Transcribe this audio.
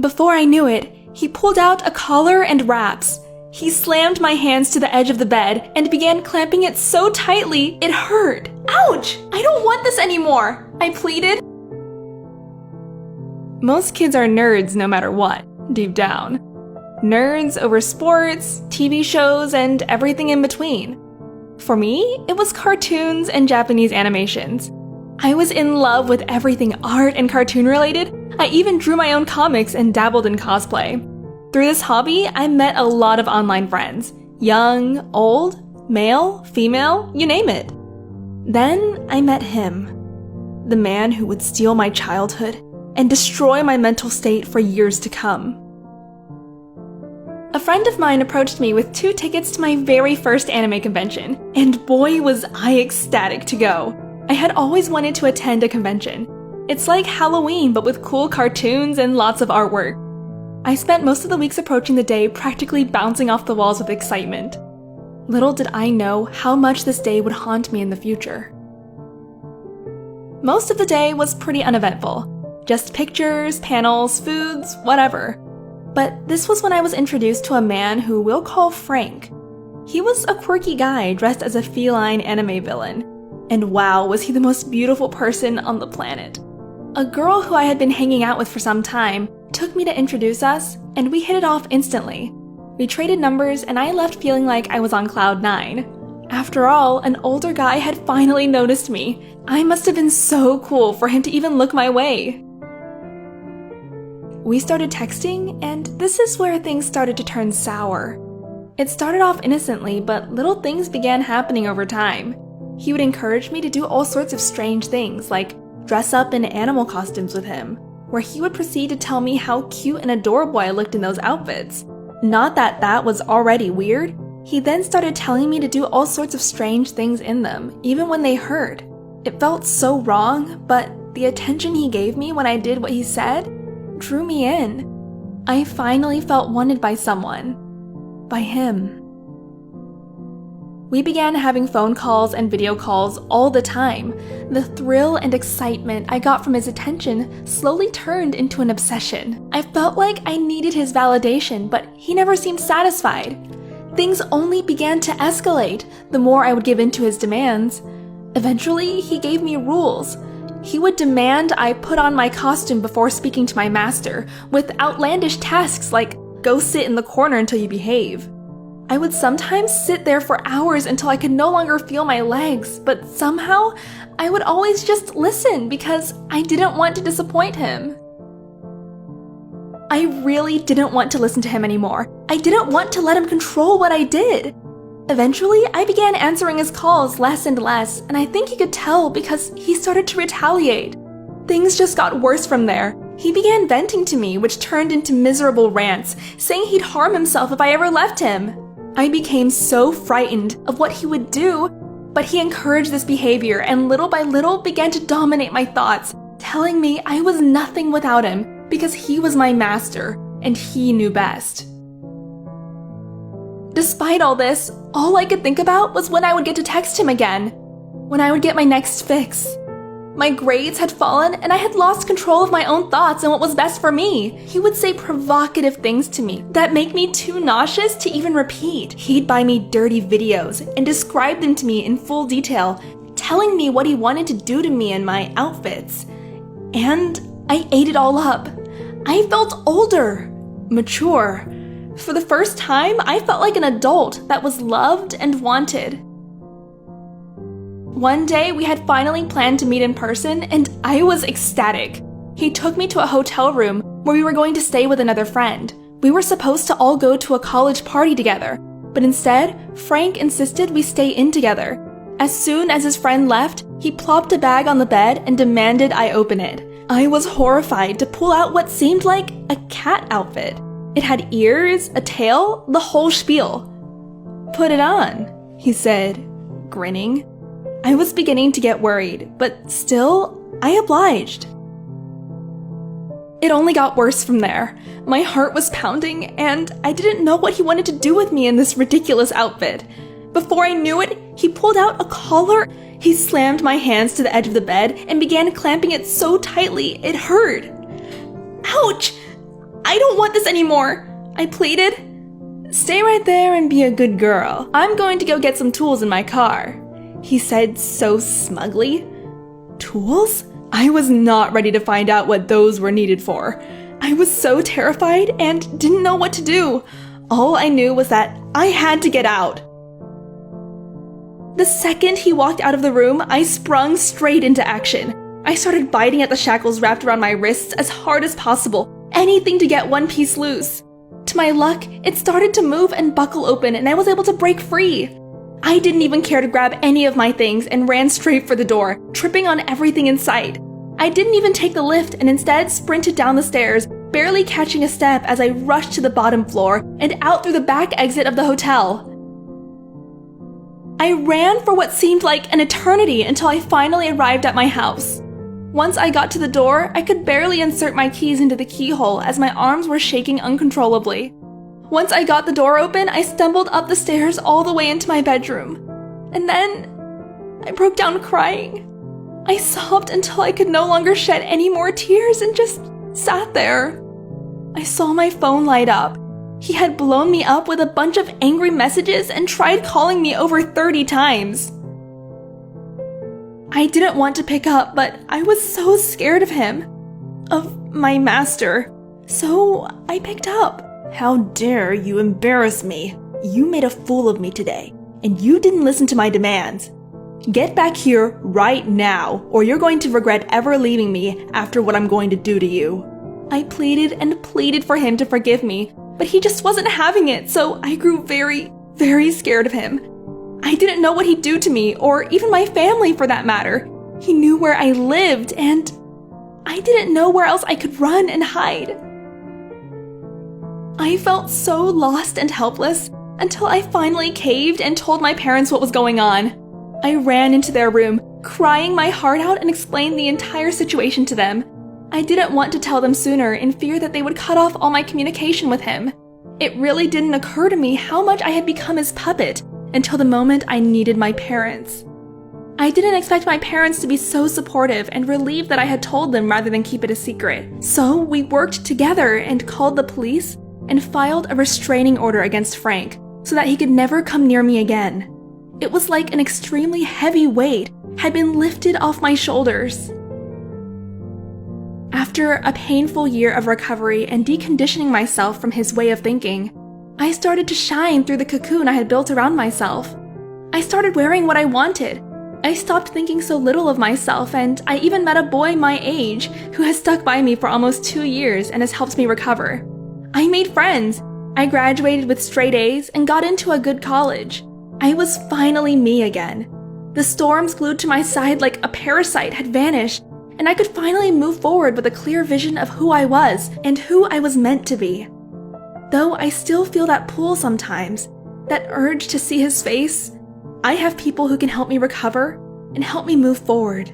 Before I knew it, he pulled out a collar and wraps. He slammed my hands to the edge of the bed and began clamping it so tightly it hurt. Ouch! I don't want this anymore, I pleaded. Most kids are nerds no matter what, deep down. Nerds over sports, TV shows, and everything in between. For me, it was cartoons and Japanese animations. I was in love with everything art and cartoon related. I even drew my own comics and dabbled in cosplay. Through this hobby, I met a lot of online friends. Young, old, male, female, you name it. Then I met him. The man who would steal my childhood and destroy my mental state for years to come. A friend of mine approached me with 2 tickets to my very first anime convention, and boy was I ecstatic to go. I had always wanted to attend a convention. It's like Halloween but with cool cartoons and lots of artwork. I spent most of the weeks approaching the day practically bouncing off the walls with excitement. Little did I know how much this day would haunt me in the future. Most of the day was pretty uneventful. Just pictures, panels, foods, whatever. But this was when I was introduced to a man who we'll call Frank. He was a quirky guy dressed as a feline anime villain. And wow, was he the most beautiful person on the planet. A girl who I had been hanging out with for some time took me to introduce us, and we hit it off instantly. We traded numbers, and I left feeling like I was on cloud 9. After all, an older guy had finally noticed me. I must have been so cool for him to even look my way. We started texting, and this is where things started to turn sour. It started off innocently, but little things began happening over time. He would encourage me to do all sorts of strange things, like dress up in animal costumes with him, where he would proceed to tell me how cute and adorable I looked in those outfits. Not that that was already weird, he then started telling me to do all sorts of strange things in them, even when they hurt. It felt so wrong, but the attention he gave me when I did what he said drew me in. I finally felt wanted by someone. By him. We began having phone calls and video calls all the time. The thrill and excitement I got from his attention slowly turned into an obsession. I felt like I needed his validation, but he never seemed satisfied. Things only began to escalate the more I would give in to his demands. Eventually, he gave me rules. He would demand I put on my costume before speaking to my master, with outlandish tasks like go sit in the corner until you behave. I would sometimes sit there for hours until I could no longer feel my legs, but somehow I would always just listen because I didn't want to disappoint him. I really didn't want to listen to him anymore. I didn't want to let him control what I did. Eventually, I began answering his calls less and less, and I think he could tell because he started to retaliate. Things just got worse from there. He began venting to me, which turned into miserable rants, saying he'd harm himself if I ever left him. I became so frightened of what he would do, but he encouraged this behavior and little by little began to dominate my thoughts, telling me I was nothing without him because he was my master and he knew best. Despite all this, all I could think about was when I would get to text him again, when I would get my next fix. My grades had fallen and I had lost control of my own thoughts and what was best for me. He would say provocative things to me that make me too nauseous to even repeat. He'd buy me dirty videos and describe them to me in full detail, telling me what he wanted to do to me and my outfits. And I ate it all up. I felt older, mature. For the first time, I felt like an adult that was loved and wanted. One day, we had finally planned to meet in person, and I was ecstatic. He took me to a hotel room where we were going to stay with another friend. We were supposed to all go to a college party together, but instead, Frank insisted we stay in together. As soon as his friend left, he plopped a bag on the bed and demanded I open it. I was horrified to pull out what seemed like a cat outfit. It had ears, a tail, the whole shpeel. "Put it on," he said, grinning. I was beginning to get worried, but still, I obliged. It only got worse from there. My heart was pounding, and I didn't know what he wanted to do with me in this ridiculous outfit. Before I knew it, he pulled out a collar. He slammed my hands to the edge of the bed and began clamping it so tightly it hurt. Ouch! I I don't want this anymore, I pleaded. Stay right there and be a good girl. I'm going to go get some tools in my car, he said so smugly. Tools? I was not ready to find out what those were needed for. I was so terrified and didn't know what to do. All I knew was that I had to get out. The second he walked out of the room, I sprung straight into action. I started biting at the shackles wrapped around my wrists as hard as possible, anything to get one piece loose. To my luck, it started to move and buckle open and I was able to break free. I didn't even care to grab any of my things and ran straight for the door, tripping on everything in sight. I didn't even take the lift and instead sprinted down the stairs, barely catching a step as I rushed to the bottom floor and out through the back exit of the hotel. I ran for what seemed like an eternity until I finally arrived at my house. Once I got to the door, I could barely insert my keys into the keyhole as my arms were shaking uncontrollably. Once I got the door open, I stumbled up the stairs all the way into my bedroom. And then I broke down crying. I sobbed until I could no longer shed any more tears and just sat there. I saw my phone light up. He had blown me up with a bunch of angry messages and tried calling me over 30 times. I didn't want to pick up, but I was so scared of him, of my master, so I picked up. How dare you embarrass me? You made a fool of me today, and you didn't listen to my demands. Get back here right now, or you're going to regret ever leaving me after what I'm going to do to you. I pleaded and pleaded for him to forgive me, but he just wasn't having it, so I grew very, very scared of him. I didn't know what he'd do to me, or even my family for that matter. He knew where I lived, and I didn't know where else I could run and hide. I felt so lost and helpless until I finally caved and told my parents what was going on. I ran into their room, crying my heart out and explained the entire situation to them. I didn't want to tell them sooner in fear that they would cut off all my communication with him. It really didn't occur to me how much I had become his puppet until the moment I needed my parents. I didn't expect my parents to be so supportive and relieved that I had told them rather than keep it a secret. So we worked together and called the police and filed a restraining order against Frank so that he could never come near me again. It was like an extremely heavy weight had been lifted off my shoulders. After a painful year of recovery and deconditioning myself from his way of thinking, I started to shine through the cocoon I had built around myself. I started wearing what I wanted. I stopped thinking so little of myself, and I even met a boy my age who has stuck by me for almost 2 years and has helped me recover. I made friends. I graduated with straight A's and got into a good college. I was finally me again. The storms glued to my side like a parasite had vanished, and I could finally move forward with a clear vision of who I was and who I was meant to be. Though I still feel that pull sometimes, that urge to see his face, I have people who can help me recover and help me move forward.